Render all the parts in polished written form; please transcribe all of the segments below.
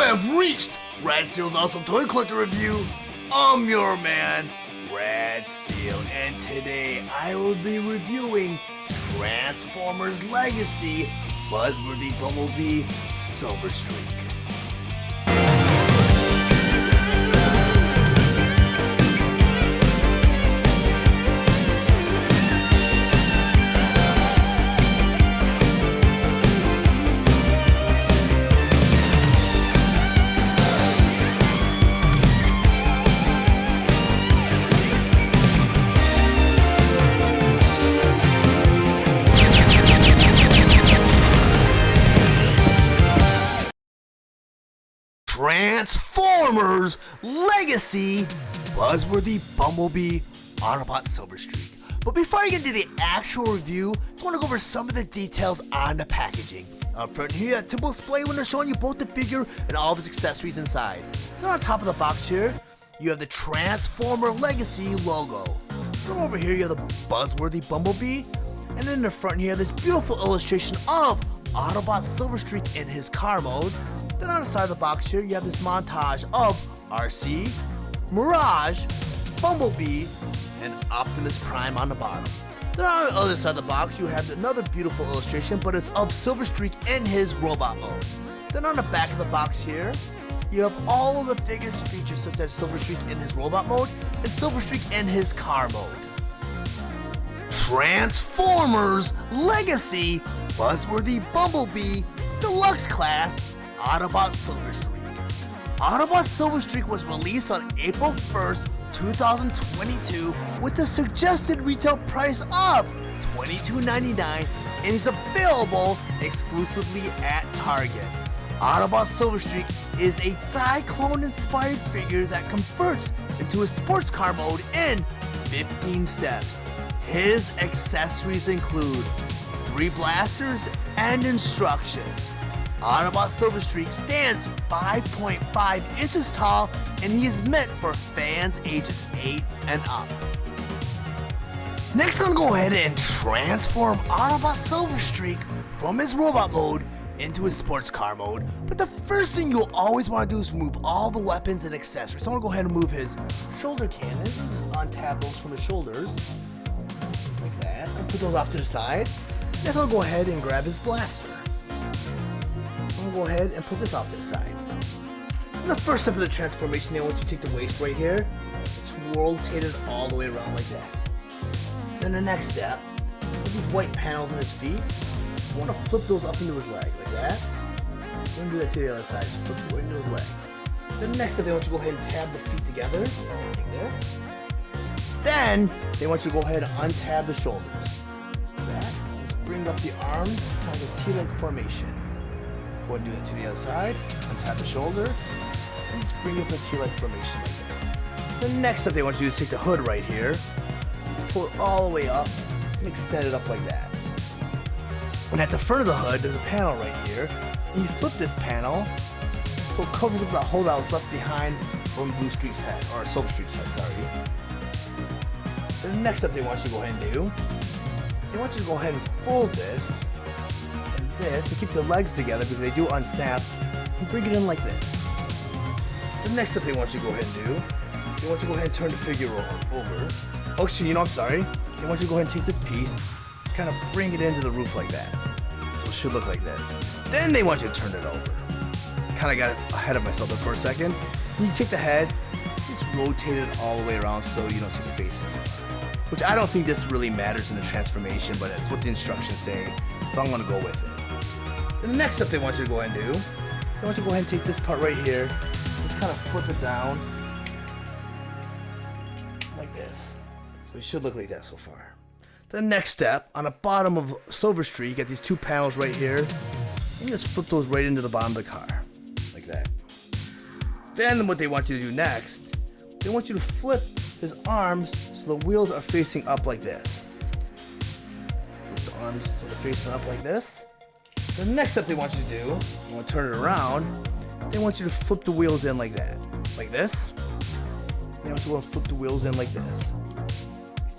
have reached Red Steele's Awesome Toy Collector Review. I'm your man, Red Steele, and today I will be reviewing Transformers Legacy Buzzworthy Bumblebee Silverstreak. Transformers Legacy Buzzworthy Bumblebee Autobot Silverstreak. But before I get into the actual review, I just want to go over some of the details on the packaging. Up front here, that typical display when they're showing you both the figure and all of his accessories inside. Then on top of the box here, you have the Transformer Legacy logo. Then over here, you have the Buzzworthy Bumblebee. And then in the front here, this beautiful illustration of Autobot Silverstreak in his car mode. Then on the side of the box here, you have this montage of RC, Mirage, Bumblebee, and Optimus Prime on the bottom. Then on the other side of the box, you have another beautiful illustration, but it's of Silverstreak in his robot mode. Then on the back of the box here, you have all of the figures features such as Silverstreak in his robot mode and Silverstreak in his car mode. Transformers Legacy Buzzworthy Bumblebee Deluxe Class Autobot Silverstreak. Autobot Silverstreak was released on April 1st, 2022 with a suggested retail price of $22.99 and is available exclusively at Target. Autobot Silverstreak is a Cyclone inspired figure that converts into a sports car mode in 15 steps. His accessories include 3 blasters and instructions. Autobot Silverstreak stands 5.5 inches tall and he is meant for fans ages 8 and up. Next I'm going to go ahead and transform Autobot Silverstreak from his robot mode into his sports car mode. But the first thing you'll always want to do is remove all the weapons and accessories. So I'm going to go ahead and remove his shoulder cannons. Just untap those from his shoulders. Like that. And put those off to the side. Next I'll go ahead and grab his blaster. I'm going to go ahead and put this off to the side. And the first step of the transformation, I want you to take the waist right here. It's rotated all the way around like that. Then the next step, with these white panels on his feet, I want to flip those up into his leg like that. I'm going to do that to the other side, just flip it right into his leg. Then the next step, they want you to go ahead and tab the feet together, like this. Then, they want you to go ahead and untab the shoulders. Like that. Let's bring up the arms, kind of a T-like formation. Go ahead and do that to the other side, untap the shoulder, and just bring up the T-like formation like that. The next step they want you to do is take the hood right here, pull it all the way up, and extend it up like that. And at the front of the hood, there's a panel right here, and you flip this panel, so it covers up that hole that was left behind from Silverstreak's head, or Silverstreak's head, sorry. Then the next step they want you to go ahead and do, they want you to go ahead and fold this, this to keep the legs together because they do unsnap, and bring it in like this. The next step they want you to go ahead and do, they want you to go ahead and turn the figure over. Oh, actually, I'm sorry. They want you to go ahead and take this piece, kind of bring it into the roof like that. So it should look like this. Then they want you to turn it over. Kind of got ahead of myself there for a second. You take the head, just rotate it all the way around so you don't see the face in it. Which I don't think this really matters in the transformation, but it's what the instructions say, so I'm going to go with it. And the next step they want you to go ahead and do, they want you to go ahead and take this part right here, just kind of flip it down, like this. So it should look like that so far. The next step, on the bottom of Silverstreak, you get these 2 panels right here, and you just flip those right into the bottom of the car, like that. Then what they want you to do next, they want you to flip his arms so the wheels are facing up like this. Flip the arms so they're facing up like this. The next step they want you to do, you want to turn it around, they want you to flip the wheels in like that. Like this. They want you to flip the wheels in like this.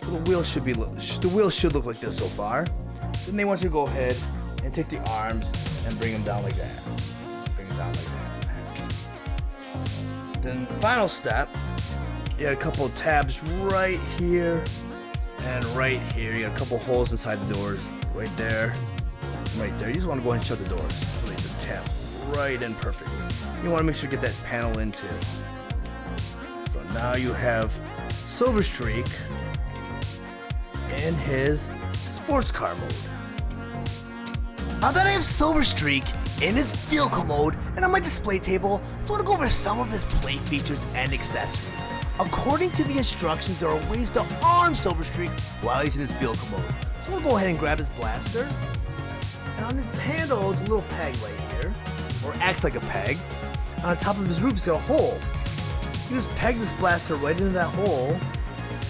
So the wheels should look like this so far. Then they want you to go ahead and take the arms and bring them down like that. Bring them down like that. Then final step, you got a couple of tabs right here and right here. You got a couple holes inside the doors, right there, right there. You just want to go ahead and shut the doors so they just tap right in perfectly. You want to make sure you get that panel in too. So now you have Silverstreak in his sports car mode. Now that I have Silverstreak in his vehicle mode and on my display table, I just want to go over some of his play features and accessories. According to the instructions, there are ways to arm Silverstreak while he's in his vehicle mode. So we'll go ahead and grab his blaster. And on his handle is a little peg right here, or acts like a peg. On top of his roof, he's got a hole. You just peg this blaster right into that hole,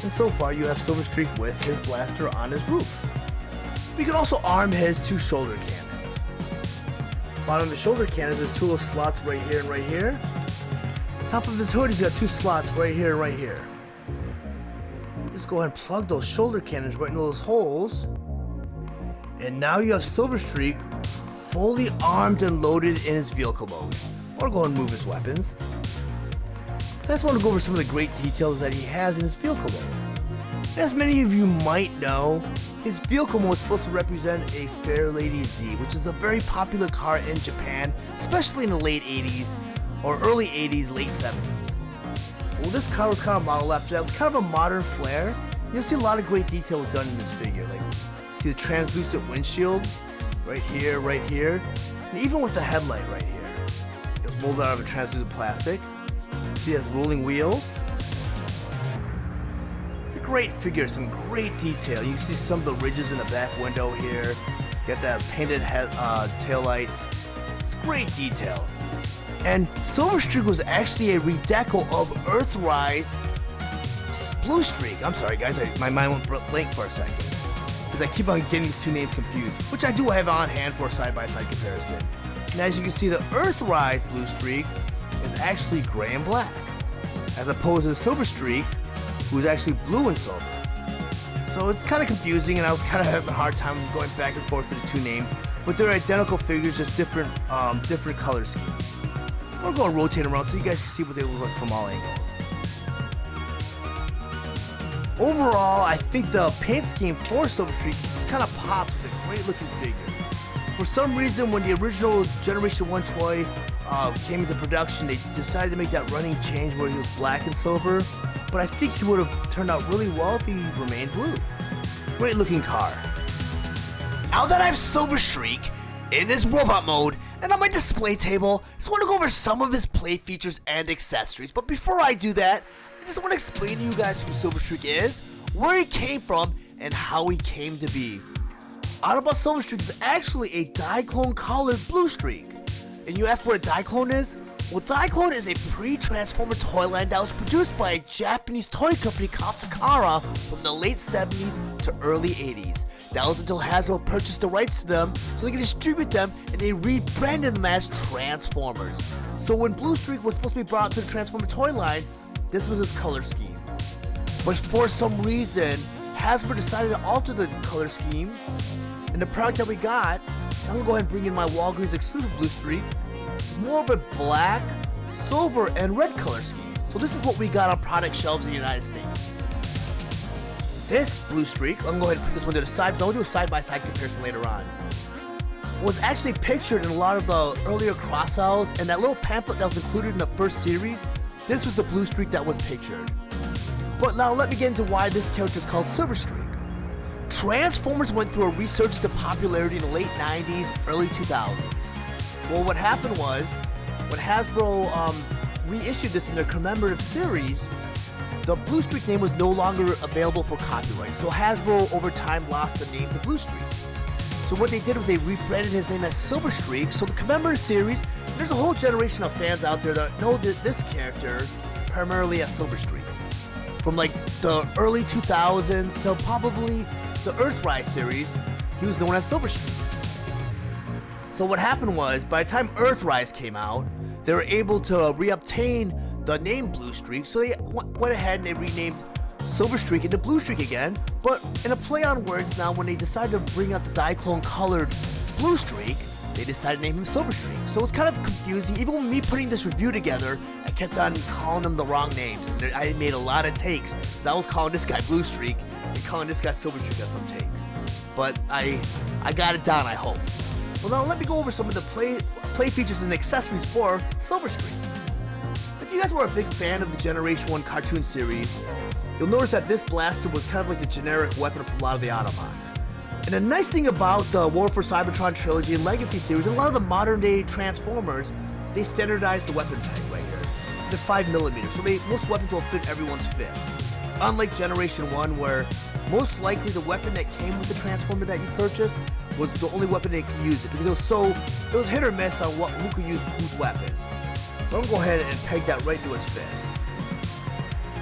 and so far you have Silverstreak with his blaster on his roof. We can also arm his two shoulder cannons. Bottom of the shoulder cannons, there's two little slots right here and right here. Top of his hood, he's got two slots right here and right here. Just go ahead and plug those shoulder cannons right into those holes. And now you have Silverstreak fully armed and loaded in his vehicle mode. Or go ahead and move his weapons. I just want to go over some of the great details that he has in his vehicle mode. As many of you might know, his vehicle mode is supposed to represent a Fair Lady Z, which is a very popular car in Japan, especially in the late 80s, or early 80s, late 70s. Well, this car was kind of modeled after that, with kind of a modern flair. You'll see a lot of great details done in this figure. Like, see the translucent windshield, right here, and even with the headlight right here. It was molded out of a translucent plastic. See, it has rolling wheels. Great figure, some great detail. You can see some of the ridges in the back window here. Get that painted tail lights. It's great detail. And Silverstreak was actually a redeco of Earthrise Bluestreak. I'm sorry guys, my mind went blank for a second, because I keep on getting these two names confused, which I do have on hand for a side-by-side comparison. And as you can see, the Earthrise Bluestreak is actually gray and black, as opposed to the Silverstreak, who's actually blue and silver. So it's kind of confusing, and I was kind of having a hard time going back and forth with the two names, but they're identical figures, just different color schemes. We're going to rotate around so you guys can see what they look like from all angles. Overall, I think the paint scheme for Silverstreak kind of pops. It's a great looking figure. For some reason, when the original Generation 1 toy came into production, they decided to make that running change where he was black and silver. But I think he would have turned out really well if he remained blue. Great looking car. Now that I have Silverstreak in his robot mode and on my display table, I just want to go over some of his play features and accessories. But before I do that, I just want to explain to you guys who Silverstreak is, where he came from, and how he came to be. Autobot Silverstreak is actually a Diaclone colored Bluestreak. And you ask what a Diaclone is? Well, Diaclone is a pre-Transformer toy line that was produced by a Japanese toy company called Takara from the late 70s to early 80s. That was until Hasbro purchased the rights to them so they could distribute them, and they rebranded them as Transformers. So when Bluestreak was supposed to be brought to the Transformer toy line, this was his color scheme. But for some reason, Hasbro decided to alter the color scheme, and the product that we got, I'm going to go ahead and bring in my Walgreens exclusive Bluestreak, more of a black, silver, and red color scheme. So this is what we got on product shelves in the United States. This Bluestreak, I'm going to go ahead and put this one to the side because I'll do a side-by-side comparison later on, was actually pictured in a lot of the earlier cross-sells, and that little pamphlet that was included in the first series, this was the Bluestreak that was pictured. But now let me get into why this character is called Silverstreak. Transformers went through a resurgence of popularity in the late 90s, early 2000s. Well, what happened was, when Hasbro reissued this in their commemorative series, the Bluestreak name was no longer available for copyright. So Hasbro, over time, lost the name to Bluestreak. So what they did was they rebranded his name as Silverstreak. So the commemorative series, there's a whole generation of fans out there that know this character primarily as Silverstreak. From like the early 2000s to probably the Earthrise series, he was known as Silverstreak. So what happened was, by the time Earthrise came out, they were able to reobtain the name Bluestreak, so they went ahead and they renamed Silverstreak into Bluestreak again, but in a play on words now, when they decided to bring out the Diaclone colored Bluestreak, they decided to name him Silverstreak. So it's kind of confusing. Even with me putting this review together, I kept on calling them the wrong names. And I made a lot of takes. I was calling this guy Bluestreak and calling this guy Silverstreak at some takes. But I got it down, I hope. Well, now let me go over some of the play features and accessories for Silverstreak. If you guys were a big fan of the Generation 1 cartoon series, you'll notice that this blaster was kind of like the generic weapon from a lot of the Autobots. And the nice thing about the War for Cybertron trilogy and Legacy series, and a lot of the modern day Transformers, they standardized the weapon peg right here. The 5mm, so most weapons will fit everyone's fist. Unlike Generation 1, where most likely the weapon that came with the Transformer that you purchased was the only weapon that could use it, because it was hit or miss on who could use whose weapon. So I'm gonna go ahead and peg that right to his fist.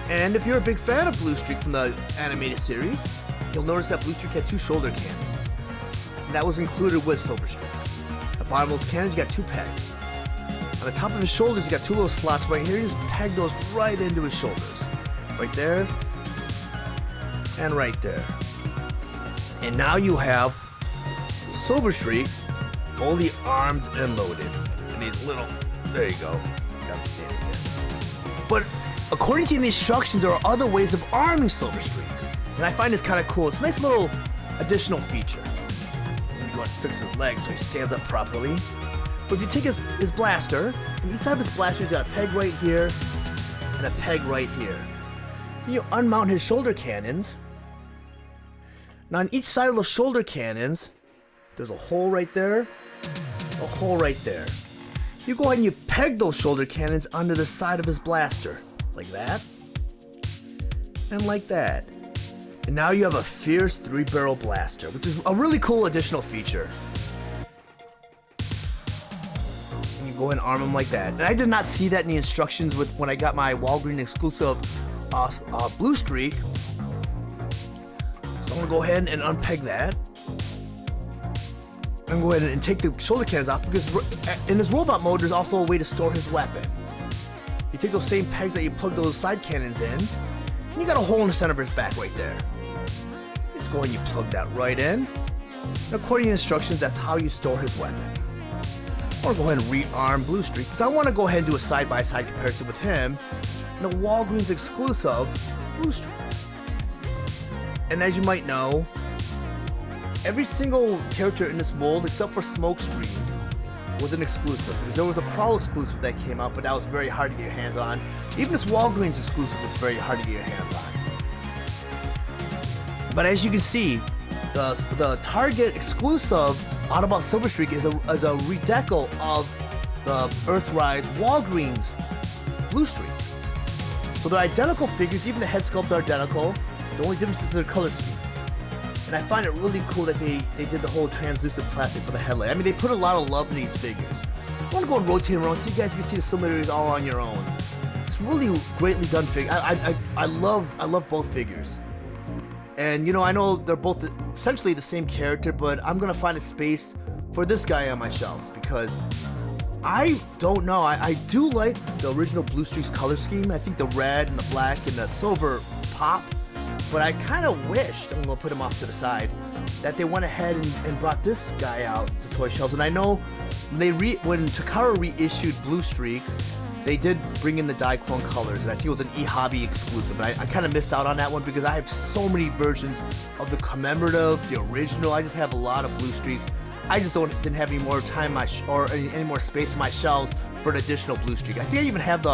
And if you're a big fan of Bluestreak from the animated series, you'll notice that Bluestreak had 2 shoulder cannons. And that was included with Silverstreak. At the bottom of those cannons, you got 2 pegs. On the top of his shoulders, you got 2 little slots right here. You just peg those right into his shoulders. Right there. And right there. And now you have Silverstreak fully armed and loaded. And these little, there you go. Got him standing there. But according to the instructions, there are other ways of arming Silverstreak. And I find this kind of cool. It's a nice little additional feature. I'm going to fix his legs so he stands up properly. But if you take his blaster, and each side of his blaster, he's got a peg right here and a peg right here. You unmount his shoulder cannons. Now on each side of those shoulder cannons, there's a hole right there, a hole right there. You go ahead and you peg those shoulder cannons onto the side of his blaster, like that, and like that. And now you have a fierce 3-barrel blaster, which is a really cool additional feature. And you go ahead and arm him like that. And I did not see that in the instructions when I got my Walgreens exclusive Bluestreak. So I'm gonna go ahead and unpeg that. I'm gonna go ahead and take the shoulder cannons off, because in this robot mode, there's also a way to store his weapon. You take those same pegs that you plug those side cannons in, and you got a hole in the center of his back right there. Just go ahead and you plug that right in. And according to the instructions, that's how you store his weapon. I want to go ahead and rearm Bluestreak, because I want to go ahead and do a side-by-side comparison with him and the Walgreens exclusive Bluestreak. And as you might know, every single character in this mold, except for Smokescreen, was an exclusive. Because there was a Prowl exclusive that came out, but that was very hard to get your hands on. Even this Walgreens exclusive was very hard to get your hands on. But as you can see, the Target exclusive Autobot Silverstreak is a redeco of the Earthrise Walgreens Bluestreak. So they're identical figures, even the head sculpts are identical. The only difference is their color scheme. And I find it really cool that they did the whole translucent plastic for the headlight. I mean, they put a lot of love in these figures. I want to go and rotate around so you guys can see the similarities all on your own. It's really greatly done figure. I love both figures. And you know, I know they're both essentially the same character, but I'm gonna find a space for this guy on my shelves, because I don't know. I do like the original Bluestreak's color scheme. I think the red and the black and the silver pop. But I kind of wished, I'm going to put him off to the side, that they went ahead and brought this guy out to toy shelves. And I know when Takara reissued Bluestreak, they did bring in the Diaclone colors, and I think it was an eHobby exclusive. And I kind of missed out on that one, because I have so many versions of the commemorative, the original. I just have a lot of Bluestreaks. I just didn't have any more time or any more space in my shelves for an additional Bluestreak. I think I even have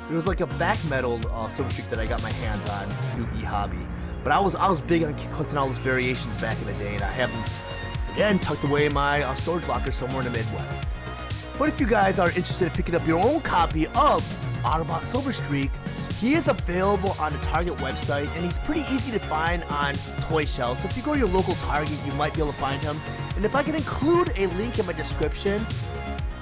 it was like a back metal Silverstreak that I got my hands on through eHobby. But I was big on collecting all those variations back in the day, and I have them, again, tucked away in my storage locker somewhere in the Midwest. But if you guys are interested in picking up your own copy of Autobot Silverstreak, he is available on the Target website, and he's pretty easy to find on toy shelves. So if you go to your local Target, you might be able to find him. And if I can include a link in my description,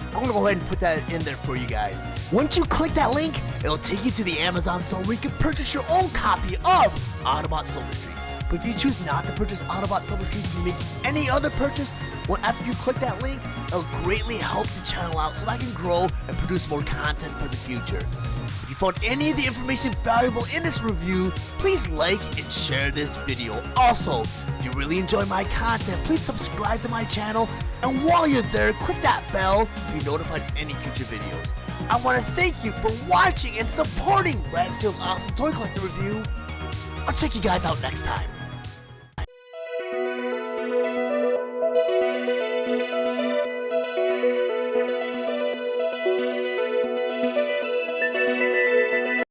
I'm gonna go ahead and put that in there for you guys. Once you click that link, it'll take you to the Amazon store where you can purchase your own copy of Autobot Silverstreak. But if you choose not to purchase Autobot Silverstreak, you make any other purchase, well, after you click that link, It'll greatly help the channel out so that I can grow and produce more content for the future. If you found any of the information valuable in this review, please like and share this video. Also, if you really enjoy my content, please subscribe to my channel, and while you're there, click that bell to be notified of any future videos. I want to thank you for watching and supporting Steele's awesome toy collector review. I'll check you guys out next time.